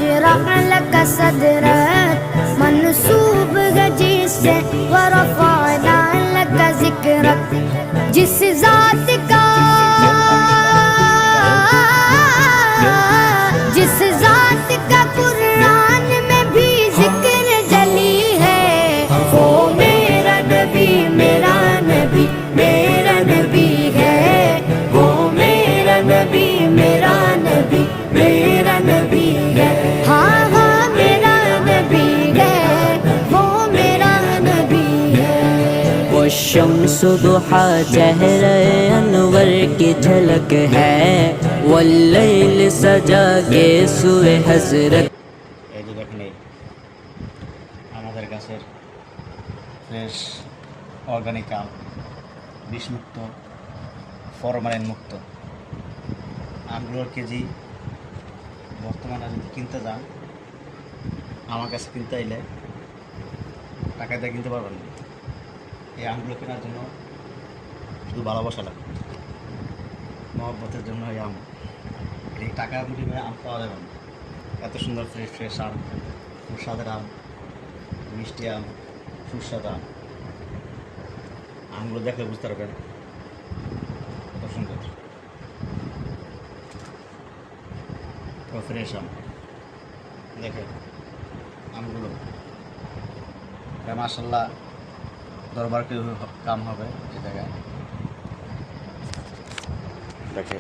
نشرح لك صدرك منصوب जिससे ورفعنا لك ذكرك जिस ذات का कुरान में भी जिक्र जली है वो मेरा नबी मेरा नबी मेरा नबी है वो मेरा नबी मेरा नबी मेरा नबी है हाँ हाँ मेरा नबी है वो मेरा नबी है वो शम्स दुहा चेहरे अनवर की झलक है वल्लैल सजा के सुए हजरत। এই যে দেখেন আমাদের গাছের ফ্রেশ অর্গানিক আম, বিষমুক্ত ফরমালিন মুক্ত আমগুলোর কেজি বর্তমানে যদি কিনতে যান আমার কাছে কিনতে আইলে টাকা দিয়ে কিনতে পারবেন না। এই আমগুলো কেনার জন্য শুধু ভালোবাসা লাগে, মহব্বতের জন্য এই আম, এই টাকা বিনিময়ে আম পাওয়া যাবে না। এত সুন্দর ফ্রেশ ফ্রেশ আম, সুস্বাদের আম, মিষ্টি আম, সুস্বাদ আম, আমগুলো দেখলে বুঝতে পারবেন কত সুন্দর ফ্রেশ আম। দেখেন আমগুলো মাশাআল্লাহ দরবার কেউ কাম হবে এই জায়গায়। দেখে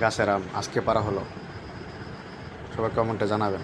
গাছের আম আজকে পারা হলো, সবাই কমেন্টে জানাবেন।